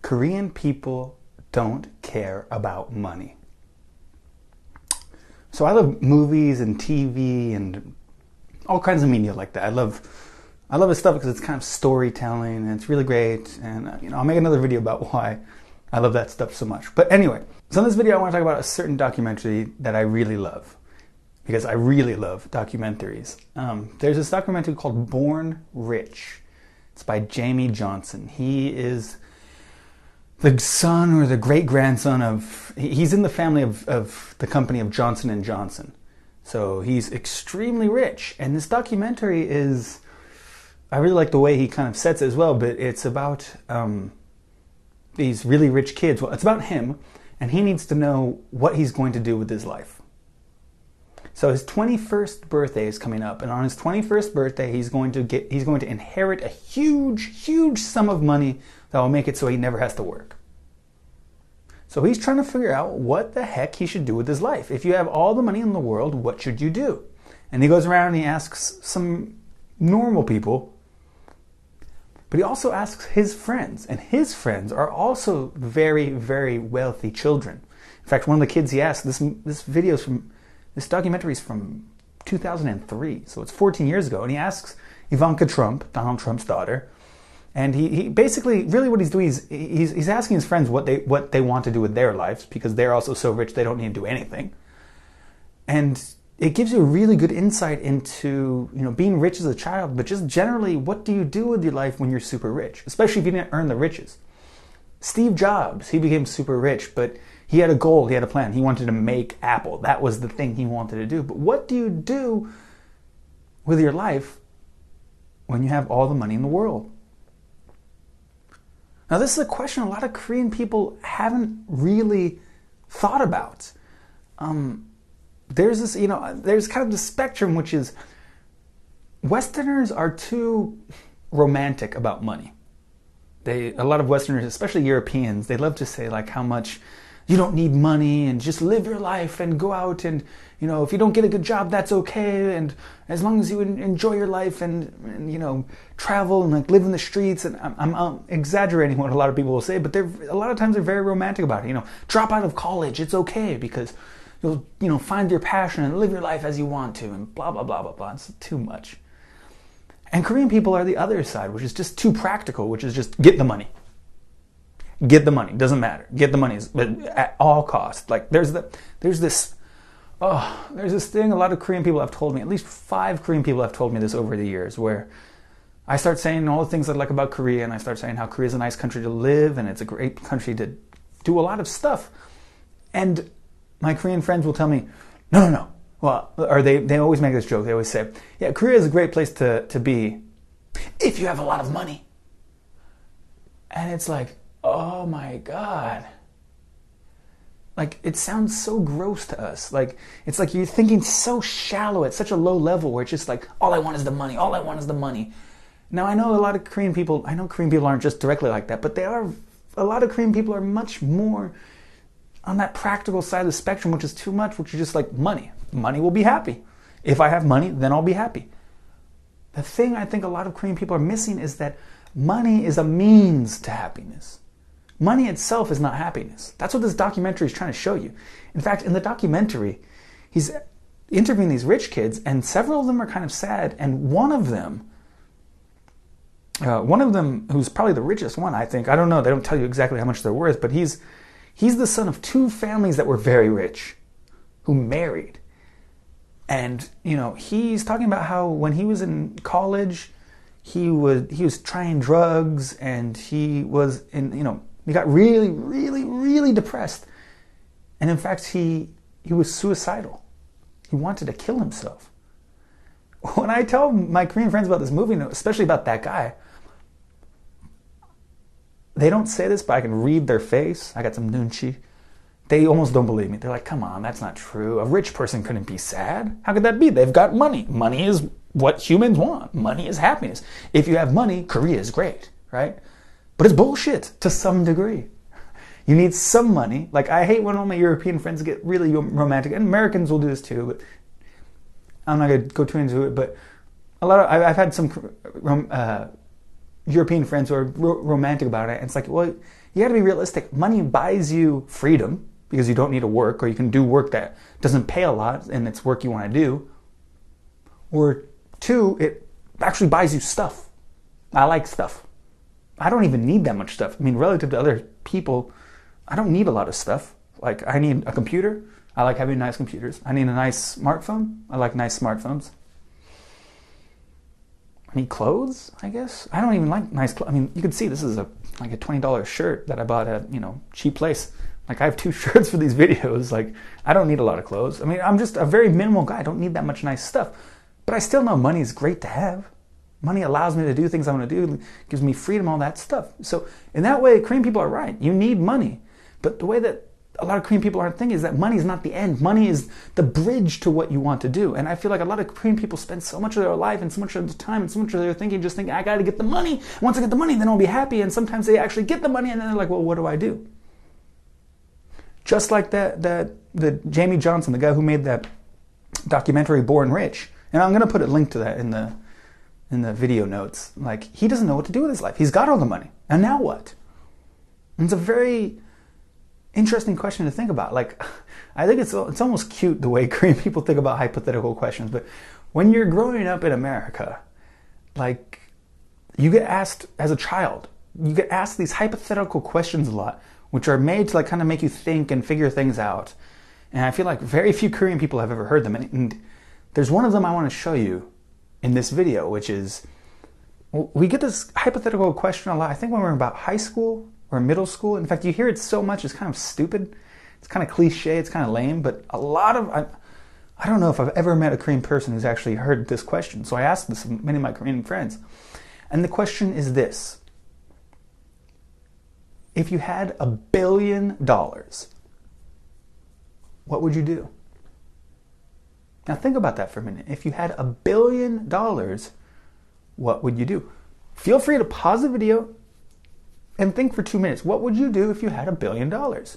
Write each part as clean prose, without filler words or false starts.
Korean people don't care about money. So I love movies and TV and all kinds of media like that. I love this stuff because it's kind of storytelling and it's really great. And I'll make another video about why I love that stuff so much. But anyway, so in this video I want to talk about a certain documentary that I really love, because I really love documentaries. There's this documentary called Born Rich. It's by Jamie Johnson. He is the son or the great-grandson of... He's in the family of the company of Johnson & Johnson. So he's extremely rich. And this documentary is... I really like the way he kind of sets it as well, but it's about these really rich kids. Well, it's about him, and he needs to know what he's going to do with his life. So his 21st birthday is coming up, and on his 21st birthday, he's going to inherit a huge sum of money that will make it so he never has to work. So he's trying to figure out what the heck he should do with his life. If you have all the money in the world, what should you do? And he goes around and he asks some normal people, but he also asks his friends, and his friends are also very, very wealthy children. In fact, one of the kids he asked, this documentary is from 2003, so it's 14 years ago, and he asks Ivanka Trump, Donald Trump's daughter, and he basically, really what he's doing is he's asking his friends what they want to do with their lives, because they're also so rich they don't need to do anything. And it gives you a really good insight into, being rich as a child, but just generally, what do you do with your life when you're super rich, especially if you didn't earn the riches. Steve Jobs, he became super rich, but he had a goal, he had a plan. He wanted to make Apple. That was the thing he wanted to do. But what do you do with your life when you have all the money in the world? Now, this is a question a lot of Korean people haven't really thought about. There's this, there's kind of the spectrum, which is Westerners are too romantic about money. A lot of Westerners, especially Europeans, they love to say like how much you don't need money and just live your life and go out and, if you don't get a good job, that's okay. And as long as you enjoy your life and travel and like live in the streets. And I'm exaggerating what a lot of people will say, but a lot of times they're very romantic about it. Drop out of college, it's okay because you'll find your passion and live your life as you want to and blah, blah, blah, blah, blah. It's too much. And Korean people are the other side, which is just too practical, which is just get the money. Get the money. Doesn't matter. Get the money at all costs. Like there's this thing a lot of Korean people have told me, at least 5 Korean people have told me this over the years, where I start saying all the things I like about Korea, and I start saying how Korea is a nice country to live and it's a great country to do a lot of stuff. And my Korean friends will tell me, no. Well, or they always make this joke. They always say, yeah, Korea is a great place to be if you have a lot of money. And it's like, oh my God. Like, it sounds so gross to us. Like, it's like you're thinking so shallow at such a low level where it's just like, all I want is the money. All I want is the money. Now, I know Korean people aren't just directly like that, but a lot of Korean people are much more on that practical side of the spectrum, which is too much, which is just like money. Money will be happy. If I have money, then I'll be happy. The thing I think a lot of Korean people are missing is that money is a means to happiness. Money itself is not happiness. That's what this documentary is trying to show you. In fact, in the documentary, he's interviewing these rich kids, and several of them are kind of sad, and one of them, who's probably the richest one, I think, I don't know, they don't tell you exactly how much they're worth, but he's the son of 2 families that were very rich, who married. And, he's talking about how when he was in college, he was trying drugs, and he was he got really, really, really depressed. And in fact, he was suicidal. He wanted to kill himself. When I tell my Korean friends about this movie, especially about that guy, they don't say this, but I can read their face. I got some nunchi. They almost don't believe me. They're like, come on, that's not true. A rich person couldn't be sad. How could that be? They've got money. Money is what humans want. Money is happiness. If you have money, Korea is great, right? But it's bullshit to some degree. You need some money. Like, I hate when all my European friends get really romantic, and Americans will do this too, but I'm not going to go too into it, but I've had some European friends who are romantic about it. And it's like, well, you got to be realistic. Money buys you freedom because you don't need to work, or you can do work that doesn't pay a lot and it's work you want to do. Or two, it actually buys you stuff. I like stuff. I don't even need that much stuff. I mean, relative to other people, I don't need a lot of stuff. Like, I need a computer. I like having nice computers. I need a nice smartphone. I like nice smartphones. I need clothes, I guess. I don't even like nice clothes. I mean, you can see this is like a $20 shirt that I bought at, cheap place. Like, I have 2 shirts for these videos. Like, I don't need a lot of clothes. I mean, I'm just a very minimal guy. I don't need that much nice stuff. But I still know money is great to have. Money allows me to do things I want to do, gives me freedom, all that stuff. So in that way, Korean people are right. You need money. But the way that a lot of Korean people aren't thinking is that money is not the end. Money is the bridge to what you want to do. And I feel like a lot of Korean people spend so much of their life and so much of their time and so much of their thinking just thinking, I got to get the money. Once I get the money, then I'll be happy. And sometimes they actually get the money and then they're like, well, what do I do? Just like the Jamie Johnson, the guy who made that documentary Born Rich. And I'm going to put a link to that in the video notes. Like, he doesn't know what to do with his life. He's got all the money. And now what? And it's a very interesting question to think about. Like, I think it's almost cute the way Korean people think about hypothetical questions. But when you're growing up in America, like, you get asked as a child, you get asked these hypothetical questions a lot, which are made to like kind of make you think and figure things out. And I feel like very few Korean people have ever heard them. And there's one of them I want to show you in this video, which is, we get this hypothetical question a lot, I think when we're about high school or middle school. In fact, you hear it so much, it's kind of stupid. It's kind of cliche, it's kind of lame, but a lot of, I don't know if I've ever met a Korean person who's actually heard this question. So I asked this to many of my Korean friends. And the question is this: if you had $1 billion, what would you do? Now think about that for a minute. If you had $1 billion, what would you do? Feel free to pause the video and think for 2 minutes. What would you do if you had $1 billion? Now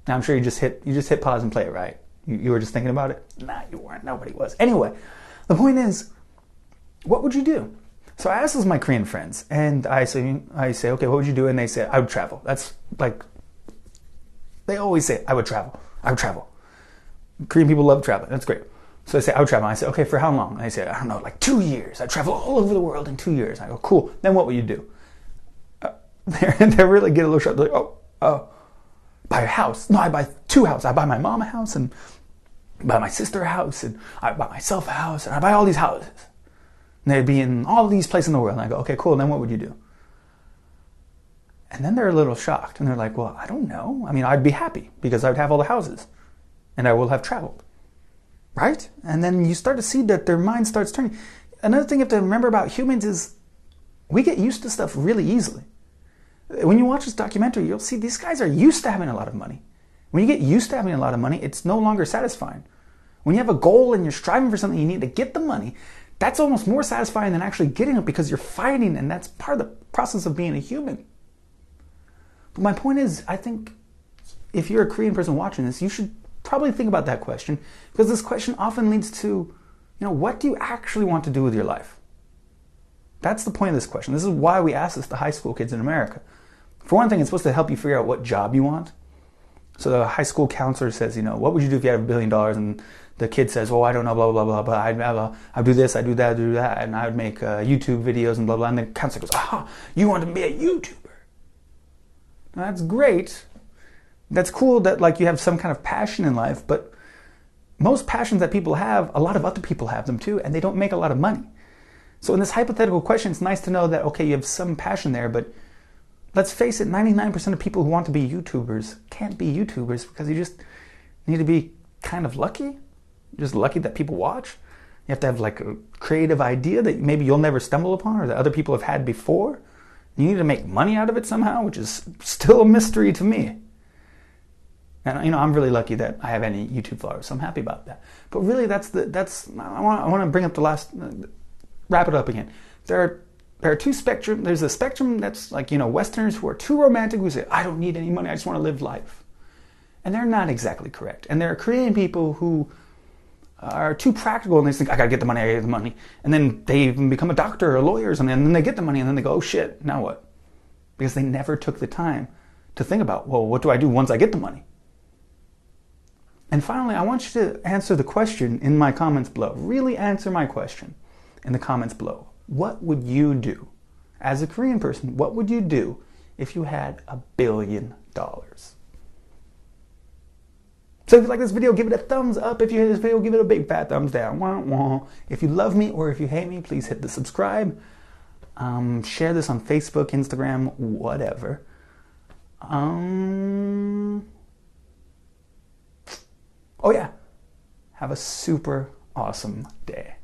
I'm sure you just hit pause and play it, right? You were just thinking about it? Nah, you weren't. Nobody was. Anyway, the point is, what would you do? So I asked this to my Korean friends, and I say, okay, what would you do? And they say, I would travel. That's like, they always say, I would travel. I would travel. Korean people love traveling. That's great. So I say, I would travel. And I say, okay, for how long? And they say, I don't know, like 2 years. I travel all over the world in 2 years. And I go, cool. Then what will you do? They really get a little shocked. They're like, oh, buy a house. No, I buy 2 houses. I buy my mom a house, and I buy my sister a house, and I buy myself a house, and I buy all these houses. And they'd be in all these places in the world. And I go, okay, cool. Then what would you do? And then they're a little shocked. And they're like, well, I don't know. I mean, I'd be happy because I would have all the houses. And I will have traveled. Right? And then you start to see that their mind starts turning. Another thing you have to remember about humans is we get used to stuff really easily. When you watch this documentary, you'll see these guys are used to having a lot of money. When you get used to having a lot of money, it's no longer satisfying. When you have a goal and you're striving for something, you need to get the money. That's almost more satisfying than actually getting it because you're fighting, and that's part of the process of being a human. But my point is, I think if you're a Korean person watching this, you should probably think about that question, because this question often leads to, what do you actually want to do with your life? That's the point of this question. This is why we ask this to high school kids in America. For one thing, it's supposed to help you figure out what job you want. So the high school counselor says, what would you do if you had $1 billion? And the kid says, well, I don't know, blah, blah, blah, but I'd do this, I'd do that, I'd do that, and I would make YouTube videos and blah, blah. And the counselor goes, aha, you want to be a YouTuber. Now, that's great. That's cool that you have some kind of passion in life, but most passions that people have, a lot of other people have them too, and they don't make a lot of money. So in this hypothetical question, it's nice to know that, okay, you have some passion there, but let's face it, 99% of people who want to be YouTubers can't be YouTubers because you just need to be kind of lucky. Just lucky that people watch. You have to have a creative idea that maybe you'll never stumble upon or that other people have had before. You need to make money out of it somehow, which is still a mystery to me. And I'm really lucky that I have any YouTube followers, so I'm happy about that. But really, I want to bring up the last, wrap it up again. There are two spectrums. There's a spectrum that's Westerners who are too romantic, who say, I don't need any money, I just want to live life. And they're not exactly correct. And there are Korean people who are too practical and they think, I gotta get the money, I gotta get the money. And then they even become a doctor or a lawyer or something, and then they get the money and then they go, oh shit, now what? Because they never took the time to think about, well, what do I do once I get the money? And finally, I want you to answer the question in my comments below. Really answer my question in the comments below. What would you do? As a Korean person, what would you do if you had $1 billion? So if you like this video, give it a thumbs up. If you hate this video, give it a big fat thumbs down. Wah, wah. If you love me or if you hate me, please hit the subscribe. Share this on Facebook, Instagram, whatever. Oh yeah, have a super awesome day.